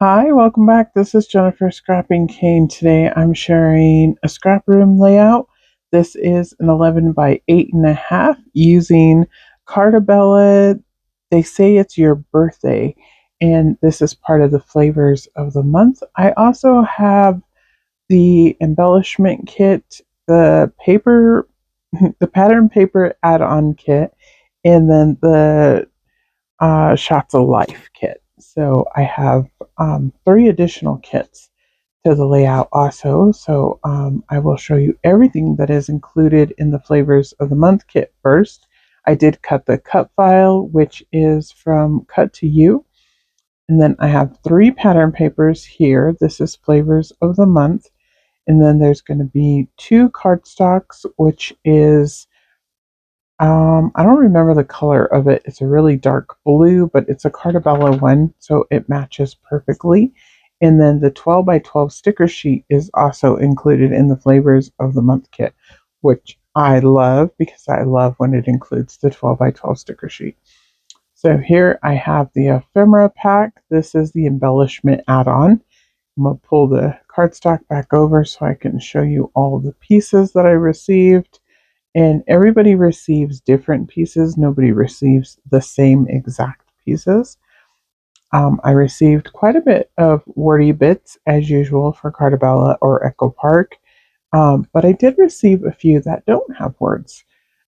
Hi, welcome back. This is Jennifer Scrapping Cane. Today I'm sharing a scrap room layout. This is an 11 by 8.5 using Carta Bella. They say it's your birthday, and this is part of the flavors of the month. I also have the embellishment kit, the paper, the pattern paper add-on kit, and then the Shots of Life kit. So I have three additional kits to the layout also. So I will show you everything that is included in the Flavors of the Month kit first. I did cut the Cutfile, which is from Cut to You. And then I have three pattern papers here. This is Flavors of the Month. And then there's going to be two cardstocks, which is I don't remember the color of it. It's a really dark blue, but it's a Carta Bella one, so it matches perfectly. And then the 12 by 12 sticker sheet is also included in the Flavors of the Month kit, which I love because I love when it includes the 12 by 12 sticker sheet. So here I have the ephemera pack. This is the embellishment add-on. I'm going to pull the cardstock back over so I can show you all the pieces that I received. And everybody receives different pieces. Nobody receives the same exact pieces. I received quite a bit of wordy bits, as usual, for Carta Bella or Echo Park. But I did receive a few that don't have words.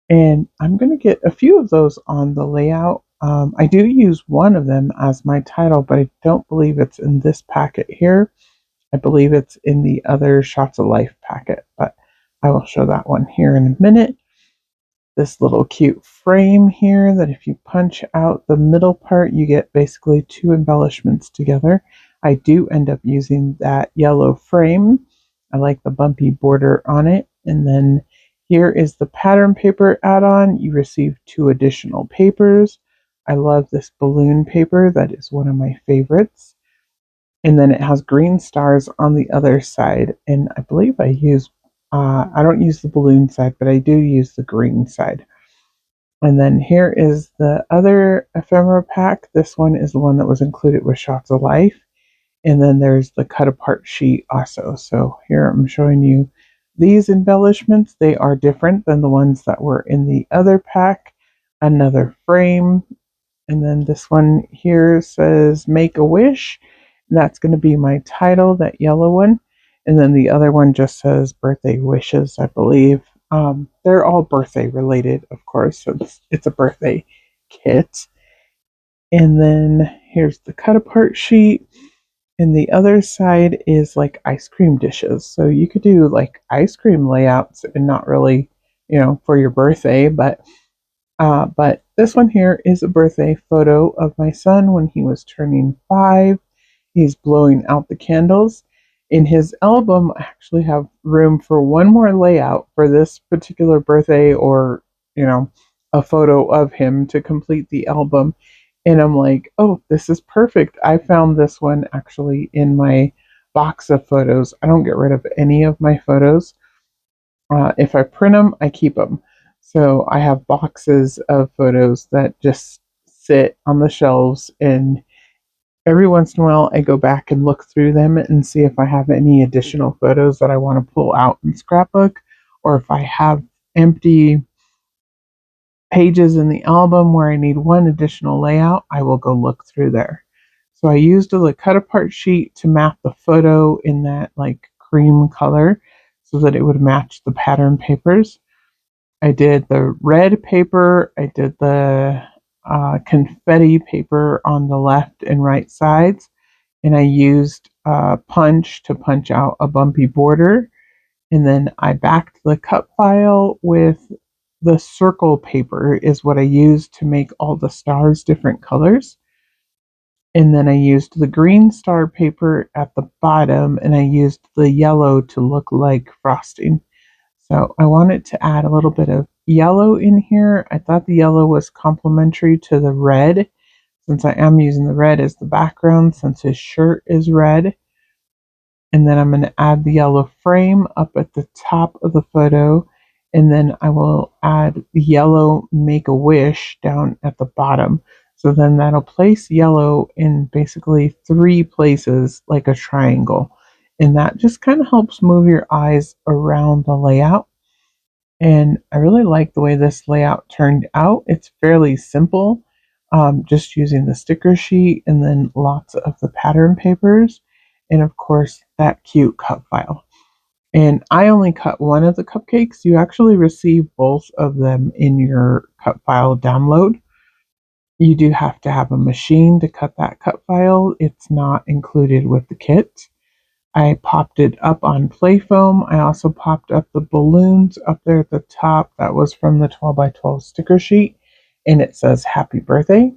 And I'm going to get a few of those on the layout. I do use one of them as my title, but I don't believe it's in this packet here. I believe it's in the other Shots of Life packet, but I will show that one here in a minute. This little cute frame here that if you punch out the middle part, you get basically two embellishments together. I do end up using that yellow frame. I like the bumpy border on it. And then here is the pattern paper add-on. You receive two additional papers. I love this balloon paper. That is one of my favorites. And then it has green stars on the other side. And I believe I don't use the balloon side, but I do use the green side. And then here is the other ephemera pack. This one is the one that was included with Shots of Life. And then there's the cut apart sheet also. So here I'm showing you these embellishments. They are different than the ones that were in the other pack. Another frame. And then this one here says Make a Wish. And that's going to be my title, that yellow one. And then the other one just says Birthday Wishes, I believe. They're all birthday related, of course, so it's a birthday kit. And then here's the cut apart sheet. And the other side is like ice cream dishes. So you could do like ice cream layouts and not really, for your birthday, but this one here is a birthday photo of my son when he was turning 5. He's blowing out the candles. In his album, I actually have room for one more layout for this particular birthday or, a photo of him to complete the album. And I'm like, oh, this is perfect. I found this one actually in my box of photos. I don't get rid of any of my photos. If I print them, I keep them. So I have boxes of photos that just sit on the shelves, and every once in a while I go back and look through them and see if I have any additional photos that I want to pull out and scrapbook, or if I have empty pages in the album where I need one additional layout, I will go look through there. So I used a cut apart sheet to map the photo in that like cream color so that it would match the pattern papers. I did the red paper, I did the confetti paper on the left and right sides, and I used punch to punch out a bumpy border. And then I backed the cut file with the circle paper is what I used to make all the stars different colors. And then I used the green star paper at the bottom, and I used the yellow to look like frosting. So I wanted to add a little bit of yellow in here. I thought the yellow was complementary to the red, since I am using the red as the background, since his shirt is red. And then I'm going to add the yellow frame up at the top of the photo. And then I will add the yellow Make a Wish down at the bottom. So then that'll place yellow in basically 3 places like a triangle. And that just kind of helps move your eyes around the layout. And I really like the way this layout turned out. It's fairly simple, just using the sticker sheet and then lots of the pattern papers. And of course, that cute cut file. And I only cut one of the cupcakes. You actually receive both of them in your cut file download. You do have to have a machine to cut that cut file. It's not included with the kit. I popped it up on play foam. I also popped up the balloons up there at the top. That was from the 12 by 12 sticker sheet. And it says happy birthday.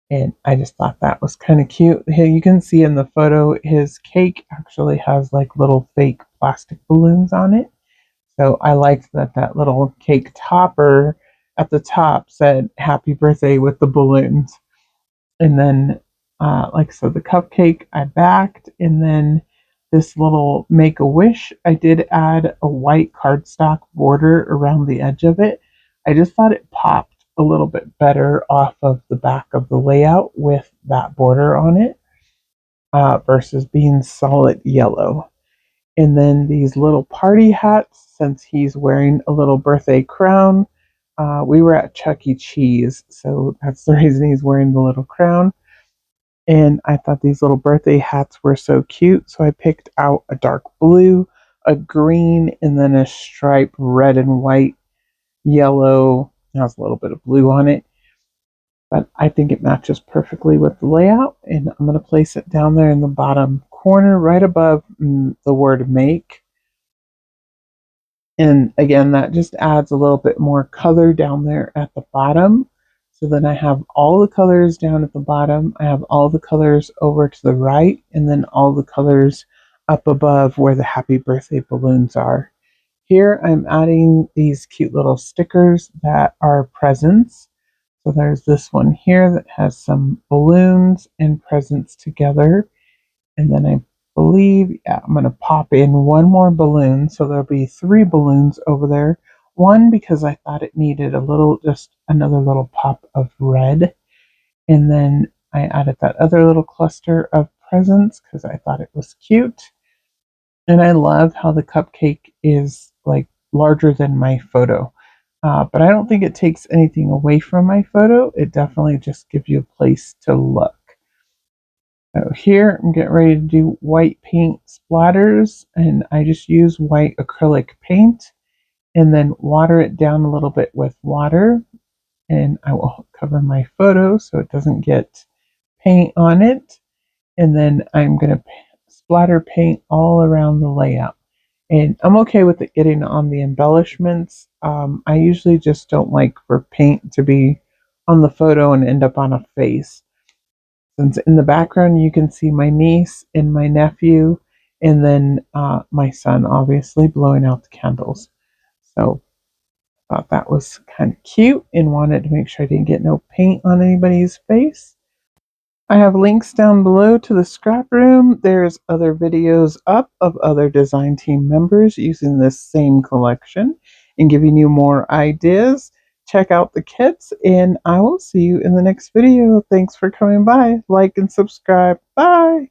And I just thought that was kind of cute. Here you can see in the photo, his cake actually has like little fake plastic balloons on it. So I liked that that little cake topper at the top said happy birthday with the balloons. And then, like I said, the cupcake I backed. And then this little make a wish, I did add a white cardstock border around the edge of it. I just thought it popped a little bit better off of the back of the layout with that border on it versus being solid yellow. And then these little party hats, since he's wearing a little birthday crown. We were at Chuck E. Cheese, so that's the reason he's wearing the little crown. And I thought these little birthday hats were so cute, so I picked out a dark blue, a green, and then a stripe red and white, yellow. It has a little bit of blue on it, but I think it matches perfectly with the layout. And I'm going to place it down there in the bottom corner, right above the word make. And again, that just adds a little bit more color down there at the bottom. So then I have all the colors down at the bottom. I have all the colors over to the right, and then all the colors up above where the happy birthday balloons are. Here I'm adding these cute little stickers that are presents. So there's this one here that has some balloons and presents together. And then I believe, yeah, I'm going to pop in one more balloon. So there'll be 3 balloons over there. One because I thought it needed a little, just another little pop of red. And then I added that other little cluster of presents because I thought it was cute. And I love how the cupcake is like larger than my photo. But I don't think it takes anything away from my photo. It definitely just gives you a place to look. So here I'm getting ready to do white paint splatters, and I just use white acrylic paint and then water it down a little bit with water, and I will cover my photo so it doesn't get paint on it. And then I'm going to splatter paint all around the layout. And I'm okay with it getting on the embellishments. I usually just don't like for paint to be on the photo and end up on a face. Since in the background you can see my niece and my nephew, and then my son obviously blowing out the candles. So I thought that was kind of cute and wanted to make sure I didn't get no paint on anybody's face. I have links down below to the scrap room. There's other videos up of other design team members using this same collection and giving you more ideas. Check out the kits, and I will see you in the next video. Thanks for coming by. Like and subscribe. Bye.